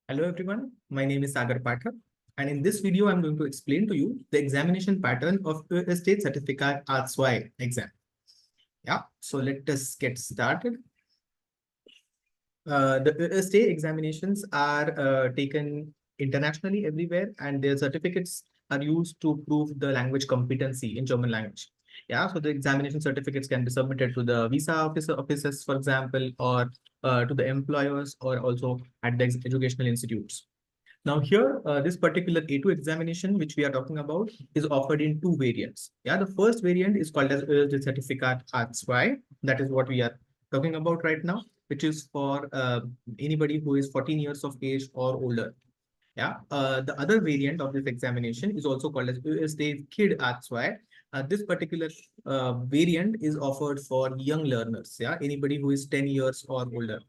Hello everyone, my name is Sagar Pathak, and in this video I'm going to explain to you the examination pattern of ÖSD Zertifikat ZA2 exam. Yeah, so let us get started. The ÖSD examinations are taken internationally everywhere, and their certificates are used to prove the language competency in German language. Yeah, so the examination certificates can be submitted to the visa offices, for example, or to the employers, or also at the educational institutes. Now here, this particular A2 examination, which we are talking about, is offered in two variants. Yeah, the first variant is called as ÖSD Zertifikat A2. That is what we are talking about right now, which is for anybody who is 14 years of age or older. Yeah, the other variant of this examination is also called as ÖSD Kid A2. This particular variant is offered for young learners. Yeah, anybody who is 10 years or older.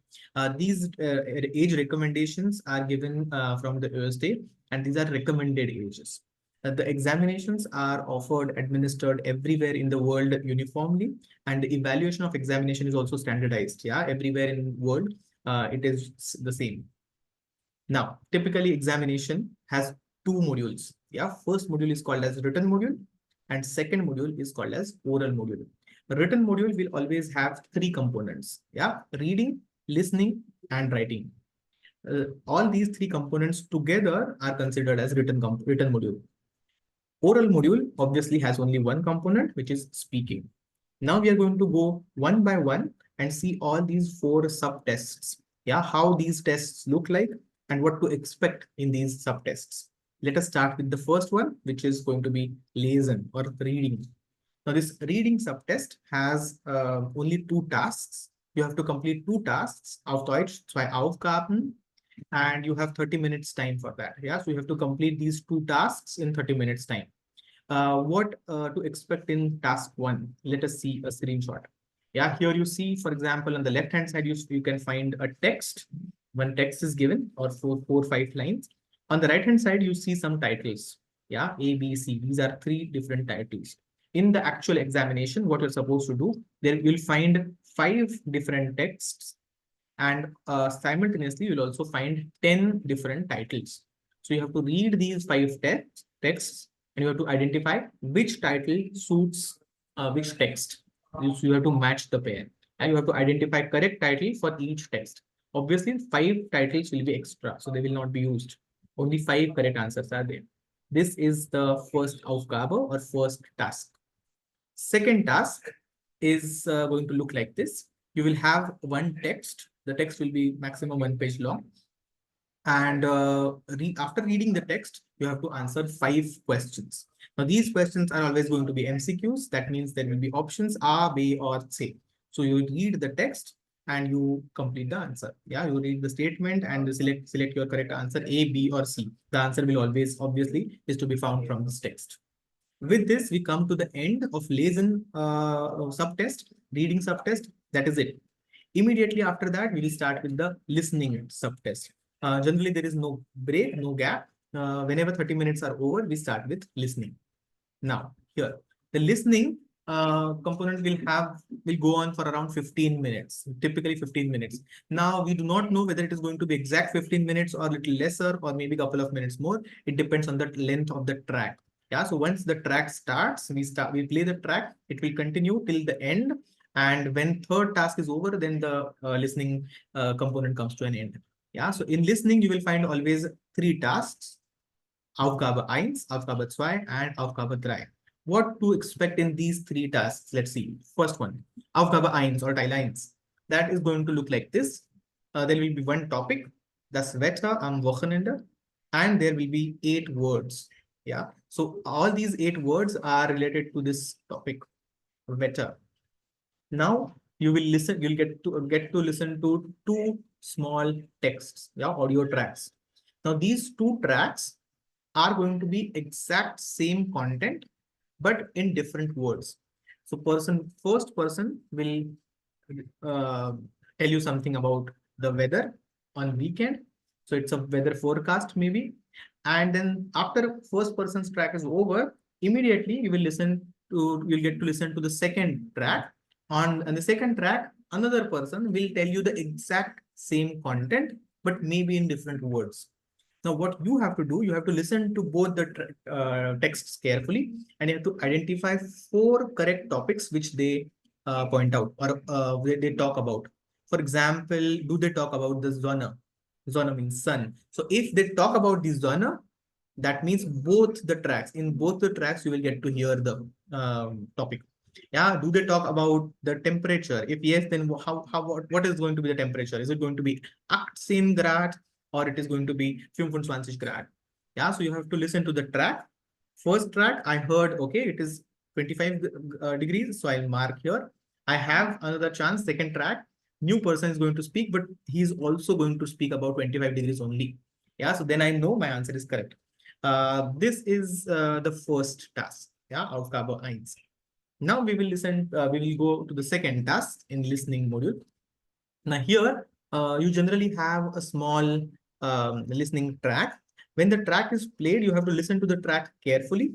These age recommendations are given from the ÖSD, and these are recommended ages. The examinations are offered, administered everywhere in the world uniformly, and the evaluation of examination is also standardized. Yeah, everywhere in the world, it is the same. Now, typically examination has two modules. Yeah, first module is called as written module, and second module is called as oral module. The written module will always have three components. Yeah, reading, listening, and writing. All these three components together are considered as written module. Oral module obviously has only one component, which is speaking. Now we are going to go one by one and see all these four subtests. Yeah, how these tests look like and what to expect in these subtests. Let us start with the first one, which is going to be Lesen or reading. Now this reading subtest has only two tasks. You have to complete two tasks, auf Deutsch, zwei Aufgaben, and you have 30 minutes time for that. Yeah, so you have to complete these two tasks in 30 minutes time. What to expect in task one? Let us see a screenshot. Yeah, here you see, for example, on the left hand side, you can find a text. One text is given, or four, 5 lines. On the right hand side, you see some titles. Yeah, A, B, C. These are 3 different titles. In the actual examination, what you're supposed to do, there you'll find 5 different texts, and simultaneously you'll also find 10 different titles. So you have to read these 5 texts, and you have to identify which title suits which text. So you have to match the pair, and you have to identify correct title for each text. Obviously, 5 titles will be extra, so they will not be used. Only 5 correct answers are there. This is the first Aufgabe or first task. Second task is going to look like this. You will have one text. The text will be maximum 1 page long. And after reading the text, you have to answer 5 questions. Now, these questions are always going to be MCQs. That means there will be options A, B, or C. So you read the text and you complete the answer. Yeah, you read the statement and you select your correct answer, A, B, or C. The answer will always, obviously, is to be found from this text. With this, we come to the end of Lesen subtest, reading subtest. That is it. Immediately after that, we will start with the listening subtest. Generally, there is no break, no gap. Whenever 30 minutes are over, we start with listening. Now, here, the listening component will go on for around 15 minutes, typically 15 minutes. Now, we do not know whether it is going to be exact 15 minutes or a little lesser, or maybe a couple of minutes more. It depends on the length of the track. Yeah, so once the track starts, we play the track. It will continue till the end. And when third task is over, then the listening component comes to an end. Yeah, so in listening, you will find always 3 tasks: Aufgabe 1, Aufgabe 2, and Aufgabe 3. What to expect in these 3 tasks? Let's see. First one, Aufgabe 1 or Teil 1. That is going to look like this. There will be one topic, das Wetter am Wochenende, and there will be 8 words. Yeah, so all these 8 words are related to this topic, Wetter. Now you will listen. You'll get to listen to 2 small texts. Yeah, audio tracks. Now these 2 tracks are going to be exact same content, but in different words. So first person will tell you something about the weather on weekend. So it's a weather forecast maybe. And then after first person's track is over, immediately you'll get to listen to the second track. On the second track, another person will tell you the exact same content, but maybe in different words. Now, what you have to do, you have to listen to both the texts carefully, and you have to identify 4 correct topics which they point out or they talk about. For example, do they talk about the zona? Zona means sun. So if they talk about the zona, that means both the tracks. In both the tracks, you will get to hear the topic. Yeah. Do they talk about the temperature? If yes, then what is going to be the temperature? Is it going to be 18 Grad or it is going to be 25 Grad? Yeah. So you have to listen to the track. First track, I heard, okay, it is 25 degrees. So I'll mark here. I have another chance. Second track, new person is going to speak, but he's also going to speak about 25 degrees only. Yeah. So then I know my answer is correct. This is the first task. Yeah. Aufgabe 1. Now we will listen, we will go to the second task in listening module. Now here, you generally have a small listening track. When the track is played, you have to listen to the track carefully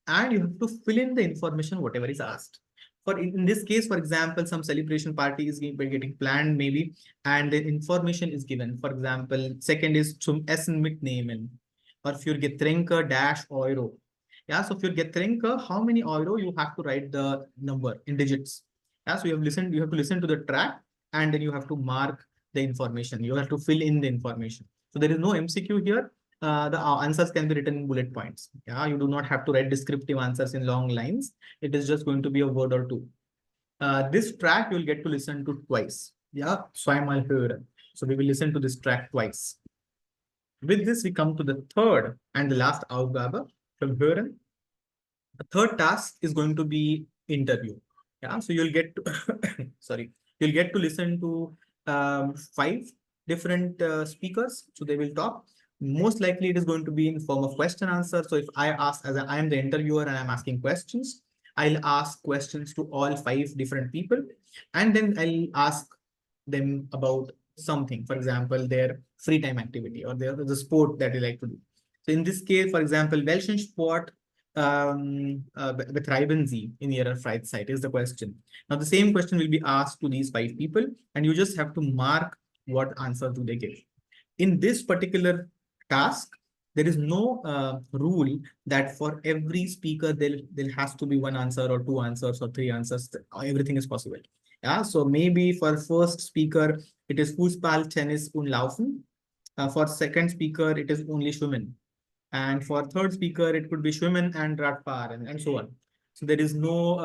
and you have to fill in the information, whatever is asked. For in this case, for example, some celebration party is getting planned maybe, and the information is given. For example, second is zum Essen mitnehmen, or für Getränke dash Euro. Yeah, so if you get how many euro you have to write the number in digits. Yeah, so you have to listen to the track and then you have to mark the information. You have to fill in the information. So there is no MCQ here. The answers can be written in bullet points. Yeah, you do not have to write descriptive answers in long lines. It is just going to be a word or two. This track you will get to listen to twice. Yeah, zweimal hören. So we will listen to this track twice. With this, we come to the third and the last Aufgabe from Hören. The third task is going to be interview. Yeah, so you'll get to sorry, you'll get to listen to 5 different speakers. So they will talk. Most likely, it is going to be in form of question answer. So if I ask, as I am the interviewer and I'm asking questions, I'll ask questions to all 5 different people, and then I'll ask them about something. For example, their free time activity or the sport that they like to do. So in this case, for example, welchen Sport betreiben Sie in Ihrer Freizeit is the question. Now, the same question will be asked to these 5 people, and you just have to mark what answer do they give. In this particular task, there is no rule that for every speaker, there has to be 1 answer or 2 answers or 3 answers. Everything is possible. Yeah, so maybe for first speaker, it is Fußball, Tennis und Laufen. For second speaker, it is only Schwimmen. And for third speaker, it could be Schwimmen and Radfahren and so on. So there is no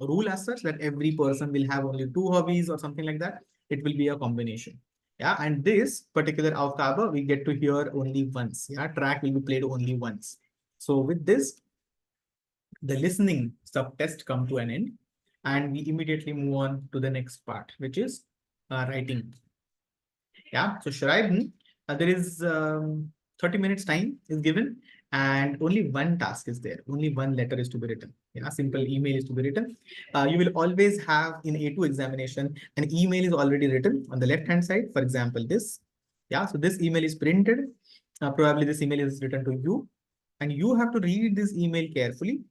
rule as such that every person will have only 2 hobbies or something like that. It will be a combination. Yeah, and this particular Aufgabe, we get to hear only once. Yeah, track will be played only once. So with this, the listening subtest come to an end, and we immediately move on to the next part, which is writing. Yeah, so Schreiben, there is 30 minutes time is given and only 1 task is there. Only 1 letter is to be written. Yeah, simple email is to be written. You will always have in A2 examination, an email is already written on the left-hand side. For example, this. Yeah, so this email is printed. Probably this email is written to you, and you have to read this email carefully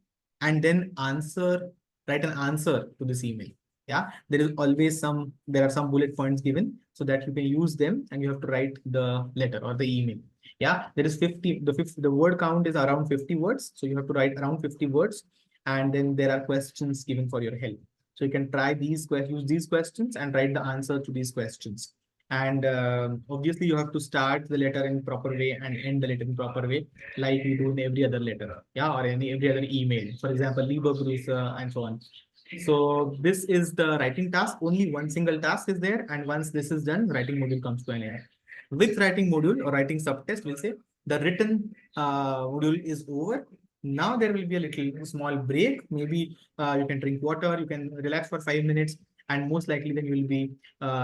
and then write an answer to this email. Yeah, there are some bullet points given so that you can use them, and you have to write the letter or the email. Yeah, there is 50, the word count is around 50 words. So you have to write around 50 words, and then there are questions given for your help. So you can try use these questions and write the answer to these questions. And obviously you have to start the letter in proper way and end the letter in proper way, like we do in every other letter, yeah, or every other email. For example, Liebe Grüße and so on. So this is the writing task. Only 1 single task is there, and once this is done, writing module comes to an end. With writing module or writing subtest, we'll say the written module is over. Now there will be a little small break. Maybe you can drink water, you can relax for 5 minutes, and most likely then you will be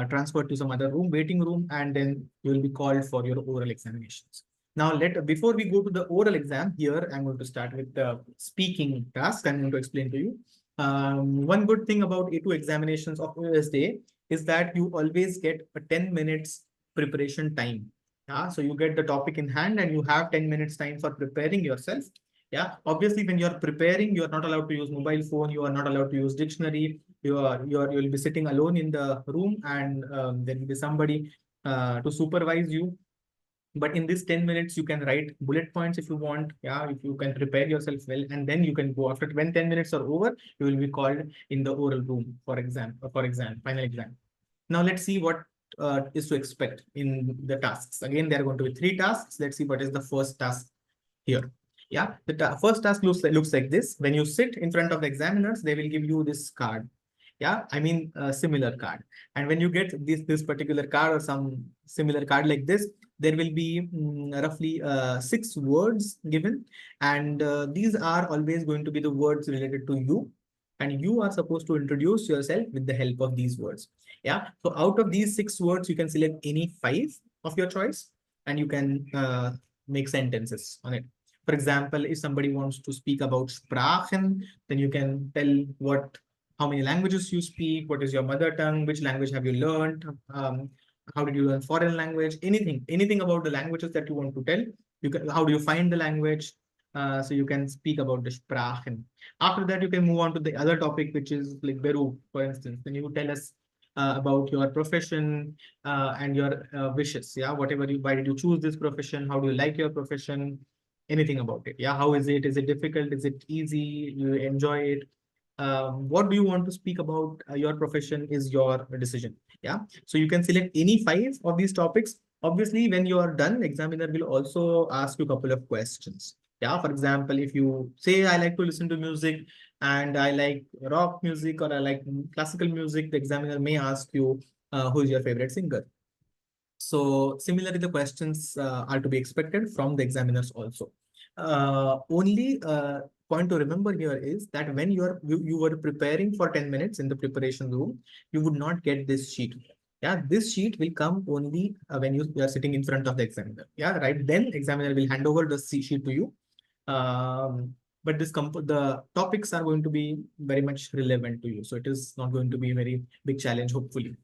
transferred to some other room, waiting room, and then you will be called for your oral examinations. Now, before we go to the oral exam, here I'm going to start with the speaking task. I'm going to explain to you. One good thing about A2 examinations of ÖSD is that you always get a 10 minutes preparation time. Yeah, so you get the topic in hand and you have 10 minutes time for preparing yourself. Yeah, obviously when you're preparing, you're not allowed to use mobile phone, you are not allowed to use dictionary, you'll be sitting alone in the room, and there will be somebody to supervise you. But in this 10 minutes, you can write bullet points if you want. Yeah, if you can prepare yourself well, and then you can go after when 10 minutes are over, you will be called in the oral room for exam, final exam. Now let's see what is to expect in the tasks. Again, there are going to be 3 tasks. Let's see what is the first task here. Yeah, the first task looks like this. When you sit in front of the examiners, they will give you this card. Yeah, I mean a similar card. And when you get this particular card or some similar card like this, there will be roughly 6 words given, and these are always going to be the words related to you, and you are supposed to introduce yourself with the help of these words. Yeah, so out of these 6 words, you can select any 5 of your choice, and you can make sentences on it. For example, if somebody wants to speak about Sprachen, then you can tell how many languages you speak, what is your mother tongue, which language have you learned, how did you learn foreign language, anything about the languages that you want to tell. You can, how do you find the language? So you can speak about the Sprachen. After that, you can move on to the other topic, which is like Beruf, for instance. Then you tell us about your profession and your wishes. Yeah, why did you choose this profession? How do you like your profession? Anything about it. Yeah, how is it? Is it difficult? Is it easy? You enjoy it? What do you want to speak about? Your profession is your decision. Yeah, so you can select any 5 of these topics. Obviously, when you are done, examiner will also ask you a couple of questions. Yeah, for example, if you say, I like to listen to music and I like rock music, or I like classical music, the examiner may ask you, who is your favorite singer? So similarly, the questions are to be expected from the examiners also. Only point to remember here is that when you were preparing for 10 minutes in the preparation room, you would not get this sheet. Yeah, this sheet will come only when you are sitting in front of the examiner. Yeah, right. Then examiner will hand over the sheet to you. But the topics are going to be very much relevant to you. So it is not going to be a very big challenge, hopefully.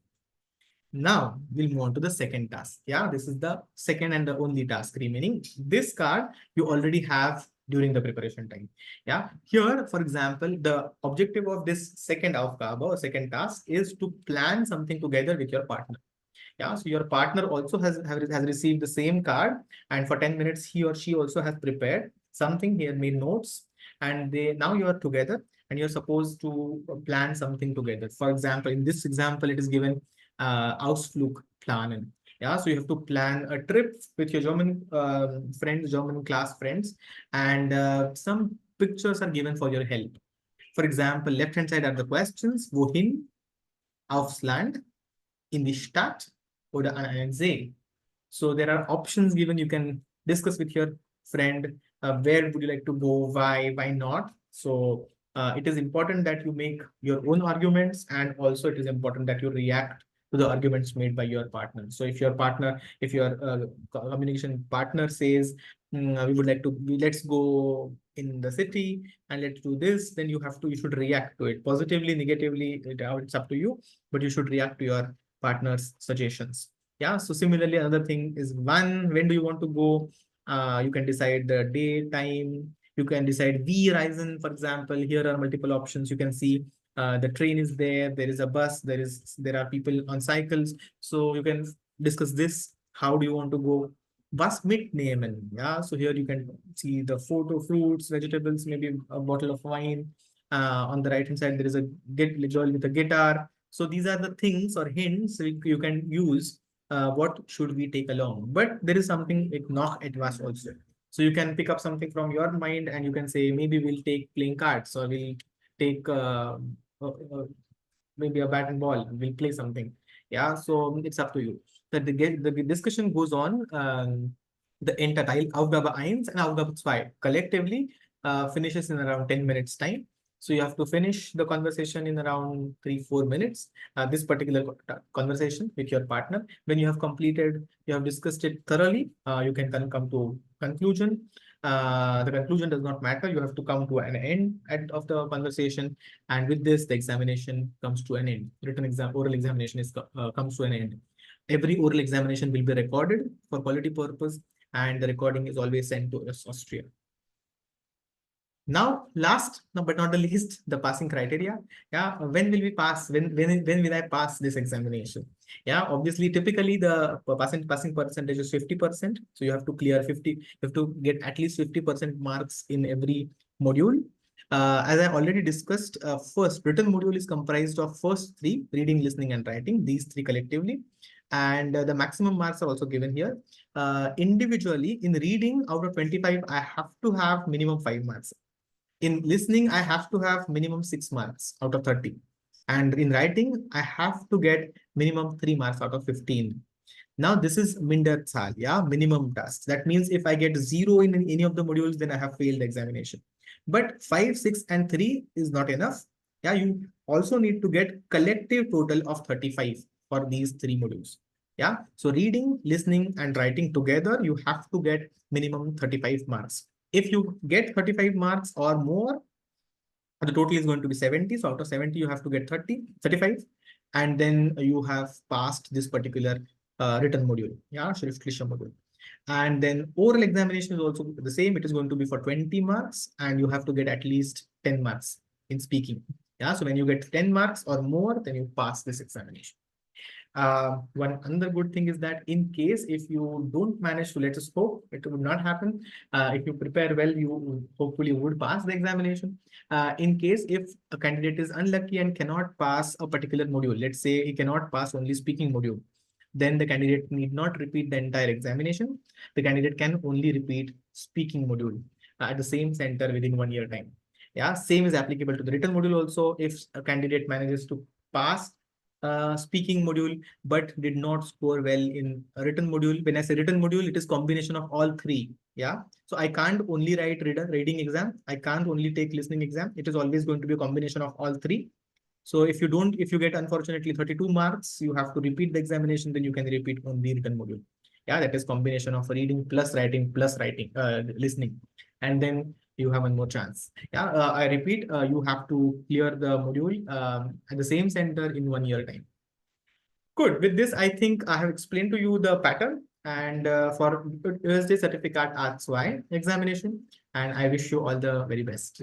Now we'll move on to the second task. Yeah, this is the second and the only task remaining. This card you already have during the preparation time. Yeah, here, for example, the objective of this second aufgabe or second task is to plan something together with your partner. Yeah, so your partner also has received the same card, and for 10 minutes he or she also has prepared something. He has made notes, and now you are together and you're supposed to plan something together. For example, in this example, it is given Ausflug planen. Yeah, so you have to plan a trip with your German friends, German class friends, and some pictures are given for your help. For example, left hand side are the questions: Wohin? Aufs Land? In die Stadt? Oder an einen See? So there are options given. You can discuss with your friend, where would you like to go, why not. So it is important that you make your own arguments, and also it is important that you react to the arguments made by your partner. So if your communication partner says, we would like to, let's go in the city and let's do this, then you should react to it positively, negatively, it's up to you, but you should react to your partner's suggestions. Yeah, so similarly, another thing is when do you want to go? You can decide the day, time. You can decide V Ryzen, for example. Here are multiple options. You can see the train is there. There is a bus. There are people on cycles. So you can discuss this. How do you want to go? Was mitnehmen? Yeah. So here you can see the photo, fruits, vegetables, maybe a bottle of wine. On the right hand side, there is a girl with a guitar. So these are the things or hints you can use. What should we take along? But there is something like noch etwas also. So you can pick up something from your mind and you can say, maybe we'll take playing cards, or we'll take maybe a bat and ball. We'll play something. Yeah, so it's up to you. The discussion goes on. The entire Aufgabe 1 and Aufgabe 2 collectively finishes in around 10 minutes time. So you have to finish the conversation in around 3-4 minutes. This particular conversation with your partner. When you have completed, you have discussed it thoroughly, you can come to conclusion. The conclusion does not matter. You have to come to an end of the conversation, and with this, the examination comes to an end. Oral examination comes to an end. Every oral examination will be recorded for quality purpose, and the recording is always sent to Austria. Now, last but not the least, the passing criteria. Yeah, when will we pass? When will I pass this examination? Yeah, obviously, typically the passing percentage is 50%. So you have to clear 50, you have to get at least 50% marks in every module. As I already discussed, first written module is comprised of first three: reading, listening, and writing, these three collectively. And the maximum marks are also given here. Individually, in reading, out of 25, I have to have minimum 5 marks. In listening, I have to have minimum 6 marks out of 30. And in writing, I have to get minimum 3 marks out of 15. Now, this is Minder Thal, yeah, minimum task. That means if I get 0 in any of the modules, then I have failed the examination. But 5, 6, and 3 is not enough. Yeah, you also need to get collective total of 35 for these 3 modules. Yeah, so reading, listening, and writing together, you have to get minimum 35 marks. If you get 35 marks or more, the total is going to be 70. So out of 70, you have to get 35. And then you have passed this particular written module. Yeah, Schriftliche module. And then oral examination is also the same. It is going to be for 20 marks and you have to get at least 10 marks in speaking. Yeah, so when you get 10 marks or more, then you pass this examination. One another good thing is that in case if you don't manage to, let us hope it would not happen. If you prepare well, you hopefully would pass the examination. In case if a candidate is unlucky and cannot pass a particular module, let's say he cannot pass only speaking module, then the candidate need not repeat the entire examination. The candidate can only repeat speaking module at the same center within 1 year time. Yeah, same is applicable to the written module also. If a candidate manages to pass speaking module but did not score well in a written module. When I say written module, it is combination of all three. Yeah. So I can't only write reading exam. I can't only take listening exam. It is always going to be a combination of all three. So if you get unfortunately 32 marks, you have to repeat the examination, then you can repeat only written module. Yeah, that is combination of reading plus writing, listening. And then you have one more chance. Yeah, I repeat, you have to clear the module at the same center in 1 year time. Good. With this, I think I have explained to you the pattern and for ÖSD Zertifikat A2 examination. And I wish you all the very best.